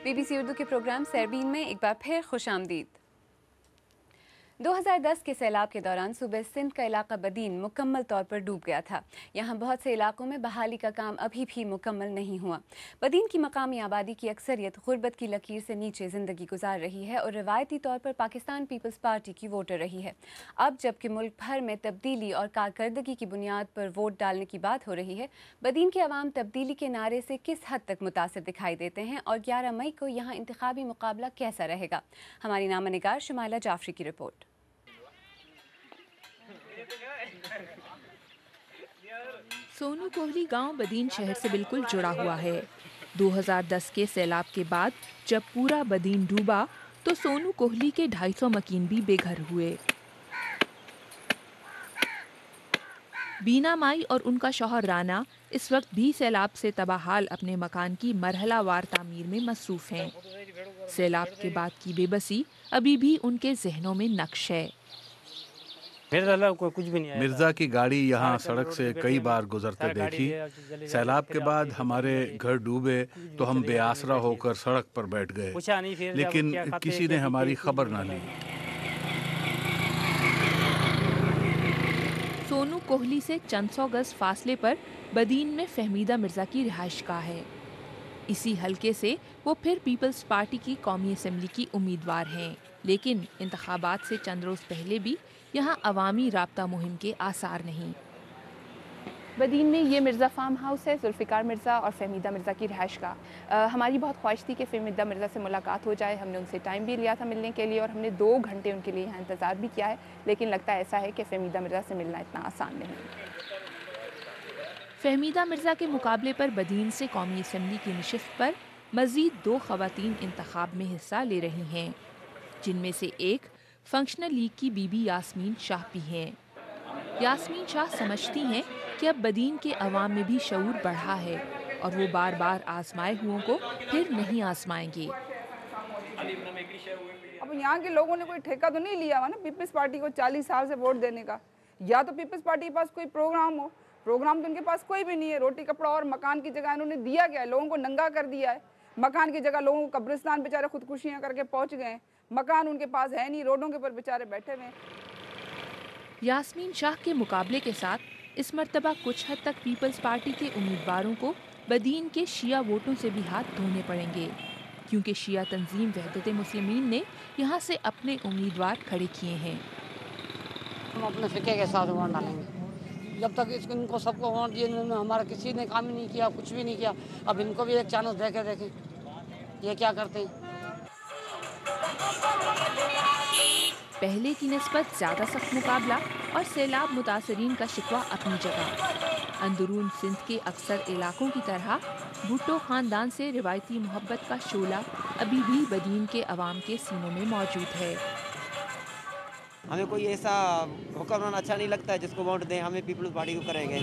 BBC Urdu کے programme سیربین میں ایک بار پھر خوش آمدید۔ 2010 کے سیلاب کے دوران صوبہ سندھ کا علاقہ بدین مکمل طور پر ڈوب گیا تھا۔ یہاں بہت سے علاقوں میں بحالی کا کام ابھی بھی مکمل نہیں ہوا۔ بدین کی مقامی آبادی کی اکثریت غربت کی لکیر سے نیچے زندگی گزار رہی ہے اور روایتی طور پر پاکستان پیپلز پارٹی کی ووٹر رہی ہے۔ اب جبکہ ملک بھر میں تبدیلی اور کارکردگی کی بنیاد پر ووٹ ڈالنے کی بات ہو رہی ہے، بدین کے عوام تبدیلی کے نعرے سے کس حد تک متاثر دکھائی دیتے ہیں اور 11 مئی کو یہاں انتخابی مقابلہ کیسا رہے گا؟ ہماری نامہ نگار شمائلہ جعفری کی رپورٹ۔ سونو کوہلی گاؤں بدین شہر سے بالکل جڑا ہوا ہے۔ 2010 کے سیلاب کے بعد جب پورا بدین ڈوبا تو سونو کوہلی کے 250 مکین بھی بے گھر ہوئے۔ بینا مائی اور ان کا شوہر رانا اس وقت بھی سیلاب سے تباہ حال اپنے مکان کی مرحلہ وار تعمیر میں مصروف ہیں۔ سیلاب کے بعد کی بے بسی ابھی بھی ان کے ذہنوں میں نقش ہے۔ مرزا کی گاڑی یہاں سڑک سے کئی بار گزرتے دیکھی۔ سیلاب کے بعد ہمارے گھر ڈوبے تو ہم بے آسرا ہو کر سڑک پر بیٹھ گئے، لیکن کسی نے ہماری خبر نہ لی۔ سونو کوہلی سے چند سو گز فاصلے پر بدین میں فہمیدہ مرزا کی رہائش گاہ ہے۔ اسی حلقے سے وہ پھر پیپلز پارٹی کی قومی اسمبلی کی امیدوار ہیں، لیکن انتخابات سے چند روز پہلے بھی یہاں عوامی رابطہ مہم کے آثار نہیں۔ بدین میں یہ مرزا فارم ہاؤس ہے، ذوالفقار مرزا اور فہمیدہ مرزا کی رہائش گاہ۔ ہماری بہت خواہش تھی کہ فہمیدہ مرزا سے ملاقات ہو جائے۔ ہم نے ان سے ٹائم بھی لیا تھا ملنے کے لیے اور ہم نے 2 گھنٹے ان کے لیے یہاں انتظار بھی کیا ہے، لیکن لگتا ایسا ہے کہ فہمیدہ مرزا سے ملنا اتنا آسان نہیں۔ فہمیدہ مرزا کے مقابلے پر بدین سے قومی اسمبلی کی نشست پر مزید 2 خواتین انتخاب میں حصہ لے رہی ہیں، جن میں سے ایک فنکشنل لیگ کی بی بی یاسمین شاہ بھی ہیں۔ یاسمین شاہ سمجھتی ہیں کہ اب بدین کے عوام میں بھی شعور بڑھا ہے اور وہ بار بار آزمائے ہوں کو پھر نہیں آزمائیں گے۔ اب یہاں کے لوگوں نے کوئی ٹھیکہ تو نہیں لیا ہوا نا پیپلز پارٹی کو 40 سال سے ووٹ دینے کا۔ یا تو پیپلز پارٹی کے پاس کوئی پروگرام ہو، پروگرام تو ان کے پاس کوئی بھی نہیں ہے۔ روٹی کپڑا اور مکان کی جگہ انہوں نے دیا کیا ہے؟ لوگوں کو ننگا کر دیا ہے۔ مکان کی جگہ لوگوں کو قبرستان بیچارے خودکشیاں کر کے پہنچ گئے ہیں۔ مکان ان کے پاس ہے نہیں، روڈوں کے اوپر بیچارے بیٹھے ہوئے ہیں۔ یاسمین شاہ کے مقابلے کے ساتھ اس مرتبہ کچھ حد تک پیپلز پارٹی کے امیدواروں کو بدین کے شیعہ ووٹوں سے بھی ہاتھ دھونے پڑیں گے، کیونکہ شیعہ تنظیم وحدت مسلمین نے یہاں سے اپنے امیدوار کھڑے کیے ہیں۔ ہم اپنے فقہ کے ساتھ ووٹ ڈالیں گے۔ جب تک ان کو سب کو ووٹ دیے ہمارا کسی نے کام نہیں کیا، کچھ بھی نہیں کیا، اب ان کو بھی ایک چانس دے کے دیکھیں یہ کیا کرتے ہیں۔ پہلے کی نسبت زیادہ سخت مقابلہ اور سیلاب متاثرین کا شکوہ اپنی جگہ۔ اندرون سندھ کے اکثر علاقوں کی طرح بھٹو خاندان سے روایتی محبت کا شعلہ ابھی بھی بدین کے عوام کے سینوں میں موجود ہے۔ ہمیں کوئی ایسا حکمران اچھا نہیں لگتا ہے جس کو ووٹ دیں، ہمیں پیپلز پارٹی کو کریں گے۔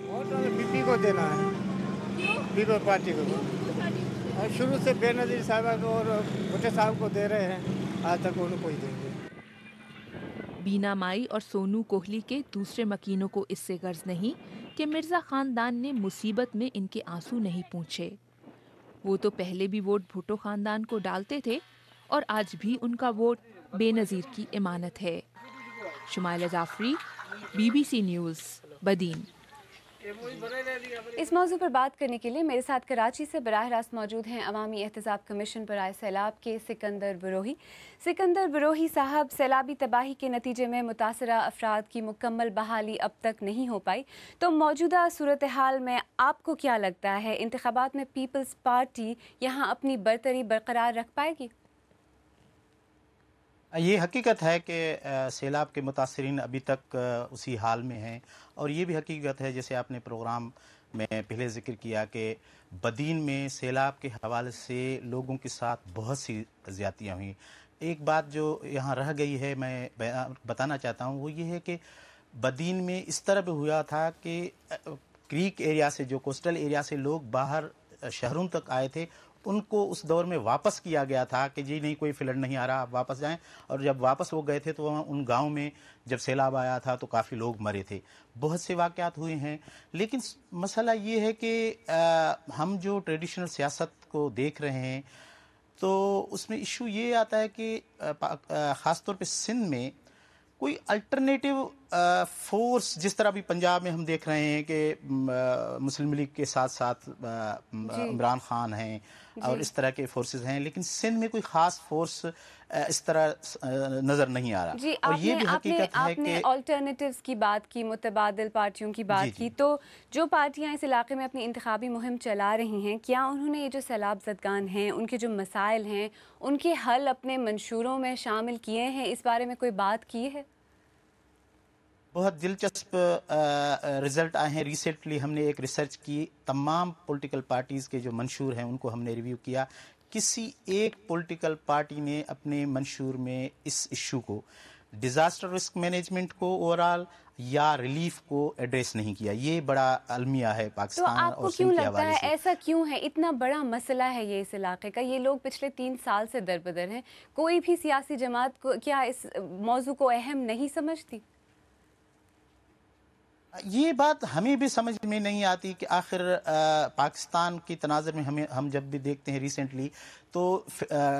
ووٹ ہمیں پی پی کو دینا ہے، پیپلز پارٹی کو۔ شروع سے بے نظیر صاحبہ کو اور بھٹو صاحب کو دے رہے ہیں، آج تک انہوں کو ہی دیں گے۔ بینا مائی اور سونو کوہلی کے دوسرے مکینوں کو اس سے غرض نہیں کہ مرزا خاندان نے مصیبت میں ان کے آنسو نہیں پوچھے۔ وہ تو پہلے بھی ووٹ بھٹو خاندان کو ڈالتے تھے اور آج بھی ان کا ووٹ بے نظیر کی امانت ہے۔ شمائلہ جعفری، BBC نیوز، بدین۔ اس موضوع پر بات کرنے کے لیے میرے ساتھ کراچی سے براہ راست موجود ہیں عوامی احتساب کمیشن برائے سیلاب کے سکندر بروہی۔ سکندر بروہی صاحب، سیلابی تباہی کے نتیجے میں متاثرہ افراد کی مکمل بحالی اب تک نہیں ہو پائی، تو موجودہ صورتحال میں آپ کو کیا لگتا ہے انتخابات میں پیپلز پارٹی یہاں اپنی برتری برقرار رکھ پائے گی؟ یہ حقیقت ہے کہ سیلاب کے متاثرین ابھی تک اسی حال میں ہیں، اور یہ بھی حقیقت ہے جیسے آپ نے پروگرام میں پہلے ذکر کیا کہ بدین میں سیلاب کے حوالے سے لوگوں کے ساتھ بہت سی زیادتیاں ہوئیں۔ ایک بات جو یہاں رہ گئی ہے میں بتانا چاہتا ہوں، وہ یہ ہے کہ بدین میں اس طرح بھی ہوا تھا کہ کریک ایریا سے، جو کوسٹل ایریا سے لوگ باہر شہروں تک آئے تھے، ان کو اس دور میں واپس کیا گیا تھا کہ جی نہیں کوئی فلڈ نہیں آ رہا، آپ واپس جائیں۔ اور جب واپس وہ گئے تھے تو وہاں ان گاؤں میں جب سیلاب آیا تھا تو کافی لوگ مرے تھے۔ بہت سے واقعات ہوئے ہیں، لیکن مسئلہ یہ ہے کہ ہم جو ٹریڈیشنل سیاست کو دیکھ رہے ہیں تو اس میں ایشو یہ آتا ہے کہ خاص طور پہ سندھ میں کوئی الٹرنیٹیو فورس، جس طرح بھی پنجاب میں ہم دیکھ رہے ہیں کہ مسلم لیگ کے ساتھ ساتھ عمران خان ہیں اور اس طرح کے فورسز ہیں، لیکن سندھ میں کوئی خاص فورس اس طرح نظر نہیں آ رہا. جی، اور یہ بھی حقیقت ہے آپ نے کہ آلٹرنیٹیوز کی بات کی، متبادل پارٹیوں کی بات کی، تو جو پارٹیاں اس علاقے میں اپنی انتخابی مہم چلا رہی ہیں، کیا انہوں نے یہ جو سیلاب زدگان ہیں، ان کے جو مسائل ہیں، ان کے حل اپنے منشوروں میں شامل کیے ہیں؟ اس بارے میں کوئی بات کی ہے؟ بہت دلچسپ رزلٹ آئے ہیں. ریسنٹلی ہم نے ایک ریسرچ کی، تمام پولیٹیکل پارٹیز کے جو منشور ہیں ان کو ہم نے ریویو کیا. کسی ایک پولیٹیکل پارٹی نے اپنے منشور میں اس ایشو کو، ڈیزاسٹر رسک مینجمنٹ کو اوورال یا ریلیف کو ایڈریس نہیں کیا. یہ بڑا المیہ ہے پاکستان اور سندھ کے حوالے سے. تو آپ کو کیوں لگتا ہے ایسا کیوں ہے؟ اتنا بڑا مسئلہ ہے یہ اس علاقے کا، یہ لوگ پچھلے 3 سال سے دربدر ہیں. کوئی بھی سیاسی جماعت کو کیا اس موضوع کو اہم نہیں سمجھتی؟ یہ بات ہمیں بھی سمجھ میں نہیں آتی کہ آخر پاکستان کی تناظر میں ہم جب بھی دیکھتے ہیں ریسنٹلی تو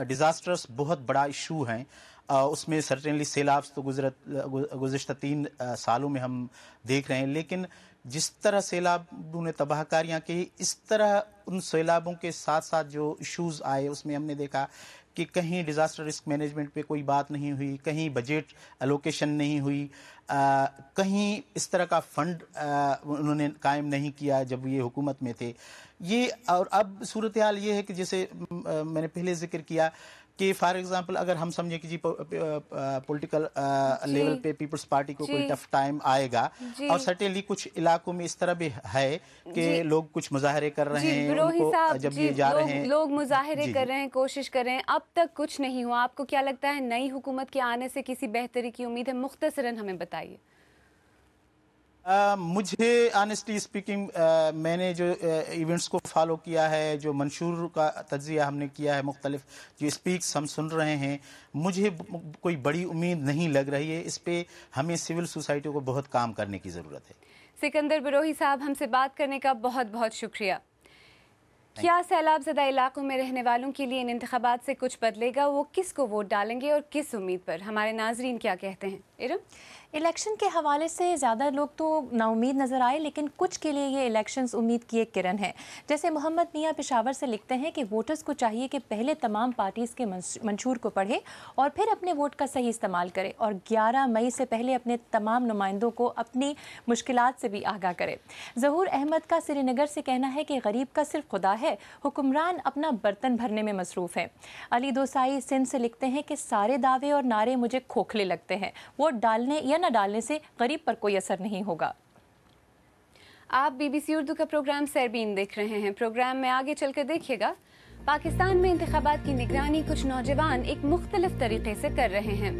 ڈیزاسٹرز بہت بڑا ایشو ہیں. اس میں سرٹنلی سیلابس تو گزشتہ 3 سالوں میں ہم دیکھ رہے ہیں، لیکن جس طرح سیلابوں نے تباہ کاریاں کی، اس طرح ان سیلابوں کے ساتھ ساتھ جو ایشوز آئے اس میں ہم نے دیکھا کہ کہیں ڈیزاسٹر رسک مینجمنٹ پہ کوئی بات نہیں ہوئی، کہیں بجٹ الوکیشن نہیں ہوئی، کہیں اس طرح کا فنڈ انہوں نے قائم نہیں کیا جب یہ حکومت میں تھے. یہ اور اب صورتحال یہ ہے کہ جیسے میں نے پہلے ذکر کیا کہ فار ایگزامپل اگر ہم سمجھیں کہ جی پولیٹیکل لیول پہ پیپلز پارٹی کو کوئی ٹف ٹائم آئے گا، اور سرٹنلی کچھ علاقوں میں اس طرح بھی ہے کہ لوگ کچھ مظاہرے کر رہے ہیں، ان کو جب یہ جا رہے ہیں لوگ مظاہرے کر رہے ہیں، کوشش کر رہے ہیں، اب تک کچھ نہیں ہوا. آپ کو کیا لگتا ہے نئی حکومت کے آنے سے کسی بہتری کی امید ہے؟ مختصراً ہمیں بتائیے. مجھے آنیسٹلی اسپیکنگ میں نے جو ایونٹس کو فالو کیا ہے، جو منشور کا تجزیہ ہم نے کیا ہے، مختلف جو اسپیکس ہم سن رہے ہیں، مجھے کوئی بڑی امید نہیں لگ رہی ہے. اس پہ ہمیں سول سوسائٹی کو بہت کام کرنے کی ضرورت ہے. سکندر بروہی صاحب، ہم سے بات کرنے کا بہت بہت شکریہ. کیا سیلاب زدہ علاقوں میں رہنے والوں کے لیے ان انتخابات سے کچھ بدلے گا؟ وہ کس کو ووٹ ڈالیں گے اور کس امید پر؟ ہمارے ناظرین کیا کہتے ہیں؟ ارم؟ الیکشن کے حوالے سے زیادہ لوگ تو نا امید نظر آئے، لیکن کچھ کے لیے یہ الیکشنز امید کی ایک کرن ہے. جیسے محمد میاں پشاور سے لکھتے ہیں کہ ووٹرز کو چاہیے کہ پہلے تمام پارٹیز کے منشور کو پڑھے اور پھر اپنے ووٹ کا صحیح استعمال کرے، اور 11 مئی سے پہلے اپنے تمام نمائندوں کو اپنی مشکلات سے بھی آگاہ کرے. ظہور احمد کا سری نگر سے کہنا ہے کہ غریب کا صرف خدا ہے، حکمران اپنا برتن بھرنے میں مصروف ہیں. علی دوسائی سندھ سے لکھتے ہیں کہ سارے دعوے اور نعرے مجھے کھوکھلے لگتے ہیں، ووٹ ڈالنے یا نہ ڈالنے سے غریب پر کوئی اثر نہیں ہوگا. آپ BBC اردو کا پروگرام سیربین دیکھ رہے ہیں. پروگرام میں آگے چل کر دیکھیے گا، پاکستان میں انتخابات کی نگرانی کچھ نوجوان ایک مختلف طریقے سے کر رہے ہیں.